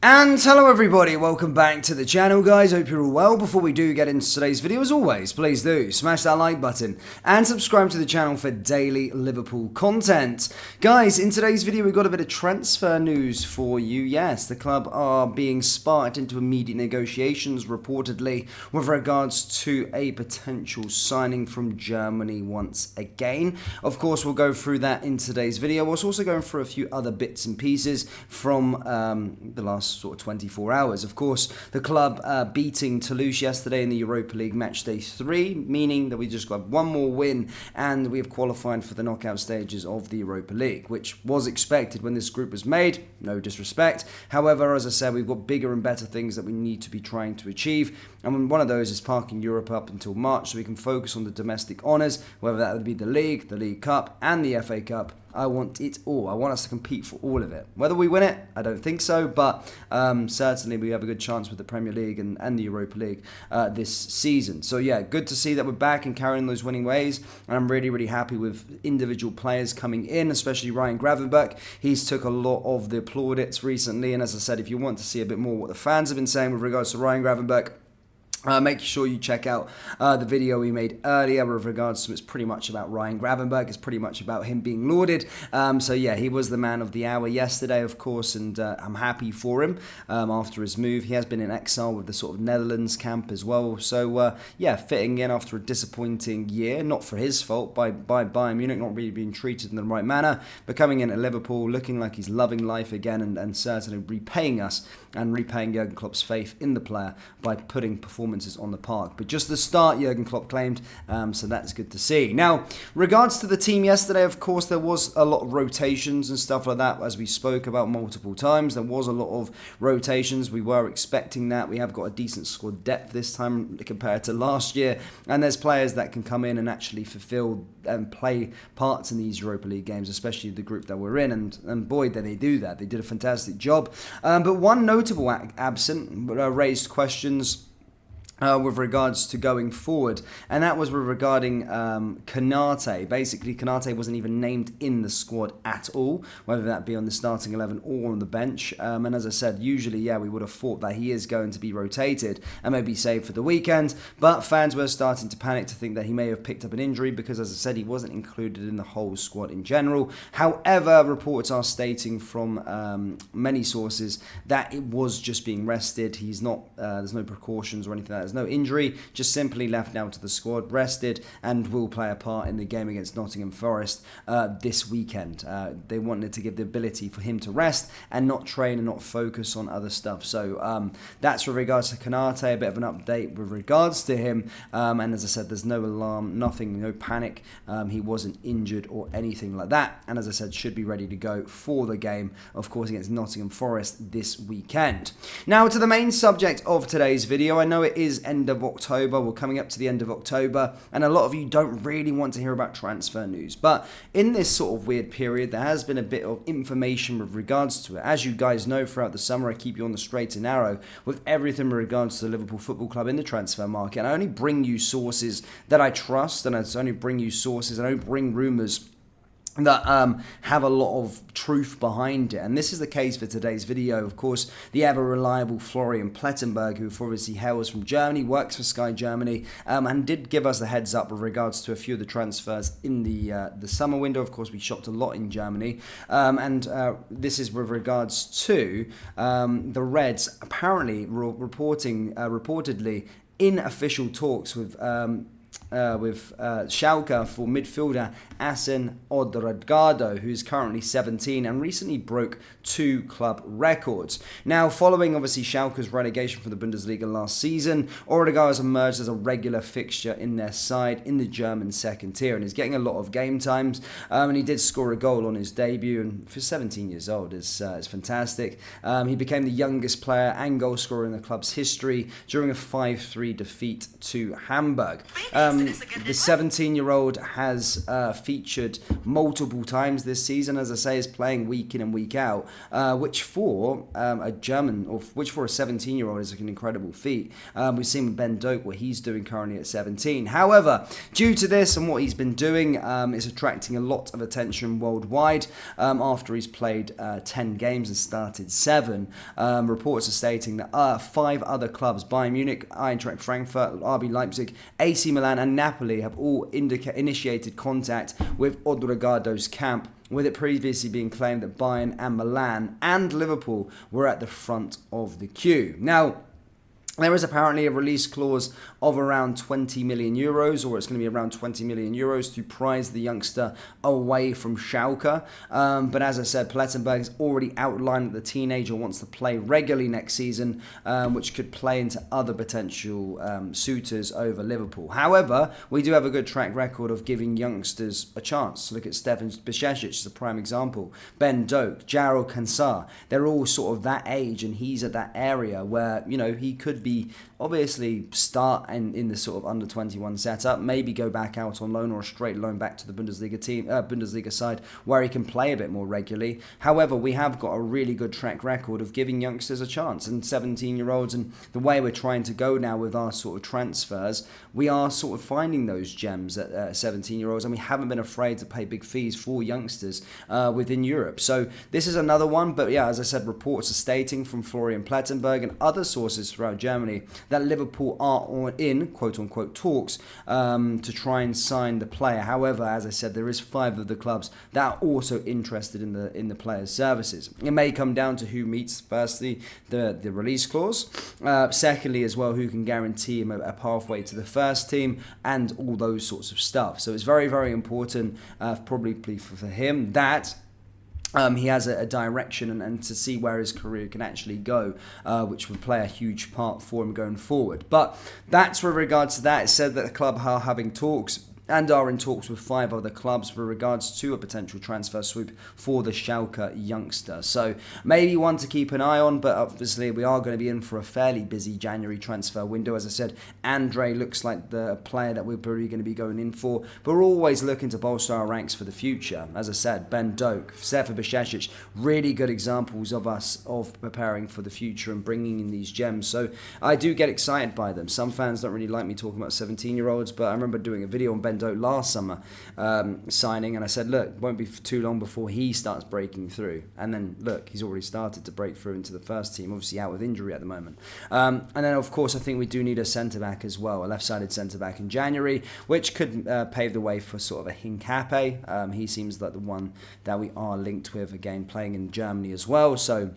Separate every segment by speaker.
Speaker 1: And hello everybody, welcome back to the channel guys, hope you're all well. Before we do get into today's video, as always, please do smash that like button and subscribe to the channel for daily Liverpool content. Guys, in today's video we've got a bit of transfer news for you. Yes, the club are being sparked into immediate negotiations reportedly with regards to a potential signing from Germany once again. Of course, we'll go through that in today's video. We're also going through a few other bits and pieces from the last sort of 24 hours. Of course, the club beating Toulouse yesterday in the Europa League match day 3, meaning that we just got one more win and we have qualified for the knockout stages of the Europa League, which was expected when this group was made, no disrespect. However, as I said, we've got bigger and better things that we need to be trying to achieve, and one of those is parking Europe up until March so we can focus on the domestic honours, whether that would be the League Cup and the FA Cup. I want it all. I want us to compete for all of it. Whether we win it, I don't think so, but certainly we have a good chance with the Premier League and the Europa League this season. So yeah, good to see that we're back and carrying those winning ways, and I'm really, really happy with individual players coming in, especially Ryan Gravenberch. He's took a lot of the plaudits recently, and as I said, if you want to see a bit more what the fans have been saying with regards to Ryan Gravenberch, make sure you check out the video we made earlier with regards to it's pretty much about Ryan Gravenberch. It's pretty much about him being lauded. So yeah, he was the man of the hour yesterday, of course, and I'm happy for him after his move. He has been in exile with the sort of Netherlands camp as well. So yeah, fitting in after a disappointing year, not for his fault, by Bayern Munich, not really being treated in the right manner, but coming in at Liverpool, looking like he's loving life again, and certainly repaying us and repaying Jurgen Klopp's faith in the player by putting performances on the park. But just the start, Jurgen Klopp claimed, so that's good to see. Now, regards to the team yesterday, of course, there was a lot of rotations and stuff like that, as we spoke about multiple times. There was a lot of rotations. We were expecting that. We have got a decent squad depth this time compared to last year, and there's players that can come in and actually fulfill and play parts in these Europa League games, especially the group that we're in, and boy, did they do that. They did a fantastic job. But one notable absent raised questions with regards to going forward, and that was regarding Konate. Basically, Konate wasn't even named in the squad at all, whether that be on the starting 11 or on the bench. And as I said, usually, yeah, we would have thought that he is going to be rotated and maybe saved for the weekend, but fans were starting to panic to think that he may have picked up an injury because, as I said, he wasn't included in the whole squad in general. However, reports are stating from many sources that it was just being rested. He's not, there's no precautions or anything like that. There's no injury, just simply left now to the squad, rested, and will play a part in the game against Nottingham Forest this weekend. They wanted to give the ability for him to rest and not train and not focus on other stuff. So that's with regards to Konate, a bit of an update with regards to him. And as I said, there's no alarm, nothing, no panic. He wasn't injured or anything like that. And as I said, should be ready to go for the game, of course, against Nottingham Forest this weekend. Now to the main subject of today's video. I know it is end of October. We're coming up to the end of October, and a lot of you don't really want to hear about transfer news. But in this sort of weird period, there has been a bit of information with regards to it. As you guys know, throughout the summer, I keep you on the straight and narrow with everything with regards to the Liverpool Football Club in the transfer market. And I only bring you sources that I trust, and I only bring you sources, and I don't bring rumours that have a lot of truth behind it. And this is the case for today's video. Of course, the ever-reliable Florian Plettenberg, who obviously hails from Germany, works for Sky Germany, and did give us a heads up with regards to a few of the transfers in the summer window. Of course, we shopped a lot in Germany. And this is with regards to the Reds apparently reportedly in official talks with Schalke for midfielder Asen Odegaard, who's currently 17 and recently broke 2 club records. Now, following obviously Schalke's relegation from the Bundesliga last season, Odegaard has emerged as a regular fixture in their side in the German second tier, and he's getting a lot of game times. And he did score a goal on his debut, and for 17 years old is fantastic. He became the youngest player and goal scorer in the club's history during a 5-3 defeat to Hamburg. The 17-year-old has featured multiple times this season, as I say, is playing week in and week out, which for a German, or which for a 17-year-old is an incredible feat. We've seen with Ben Doak what he's doing currently at 17. However, due to this and what he's been doing, is attracting a lot of attention worldwide after he's played 10 games and started 7. Reports are stating that 5 other clubs, Bayern Munich, Eintracht Frankfurt, RB Leipzig, AC Milan and Napoli have all initiated contact with Odrigado's camp, with it previously being claimed that Bayern and Milan and Liverpool were at the front of the queue. Now, there is apparently a release clause of around 20 million euros, or it's going to be around 20 million euros to prize the youngster away from Schalke. But as I said, Plettenberg has already outlined that the teenager wants to play regularly next season, which could play into other potential suitors over Liverpool. However, we do have a good track record of giving youngsters a chance. Look at Stefan Bajcetic as a prime example. Ben Doak, Jarrell Kansar. They're all sort of that age, and he's at that area where, you know, he could be obviously start in the sort of under 21 setup, maybe go back out on loan or a straight loan back to the Bundesliga side where he can play a bit more regularly. However, we have got a really good track record of giving youngsters a chance, and 17-year-olds, and the way we're trying to go now with our sort of transfers, we are sort of finding those gems at 17-year-olds, and we haven't been afraid to pay big fees for youngsters within Europe. So this is another one, but yeah, as I said, reports are stating from Florian Plettenberg and other sources throughout Germany that Liverpool are in quote-unquote talks to try and sign the player. However, as I said, there is 5 of the clubs that are also interested in the player's services. It may come down to who meets, firstly, the release clause, secondly as well, who can guarantee him a pathway to the first team, and all those sorts of stuff. So it's very, very important probably for him that he has a direction and to see where his career can actually go, which would play a huge part for him going forward. But that's with regards to that. It said that the club are having talks and are in talks with 5 other clubs with regards to a potential transfer swoop for the Schalke youngster. So maybe one to keep an eye on, but obviously we are going to be in for a fairly busy January transfer window. As I said, Andre looks like the player that we're probably going to be going in for, but we're always looking to bolster our ranks for the future. As I said, Ben Doak, Stefan Bajcetic, really good examples of us of preparing for the future and bringing in these gems. So I do get excited by them. Some fans don't really like me talking about 17-year-olds, but I remember doing a video on Ben Doak last summer signing, and I said, look, it won't be too long before he starts breaking through. And then look, he's already started to break through into the first team, obviously out with injury at the moment. And then of course I think we do need a centre-back as well, a left-sided centre-back in January, which could pave the way for sort of a Hincape. He seems like the one that we are linked with, again playing in Germany as well, so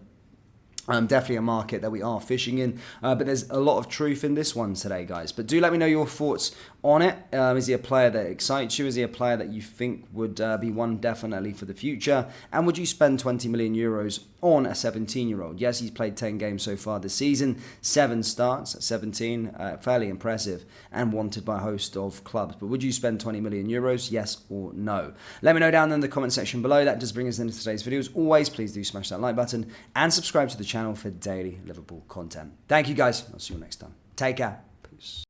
Speaker 1: definitely a market that we are fishing in, but there's a lot of truth in this one today, guys. But do let me know your thoughts on it. Is he a player that excites you? Is he a player that you think would be one definitely for the future? And would you spend 20 million euros on a 17-year-old? Yes, he's played 10 games so far this season, 7 starts at 17, fairly impressive and wanted by a host of clubs. But would you spend 20 million euros? Yes or no? Let me know down in the comment section below. That does bring us into today's video. As always, please do smash that like button and subscribe to the channel for daily Liverpool content. Thank you, guys. I'll see you next time. Take care. Peace.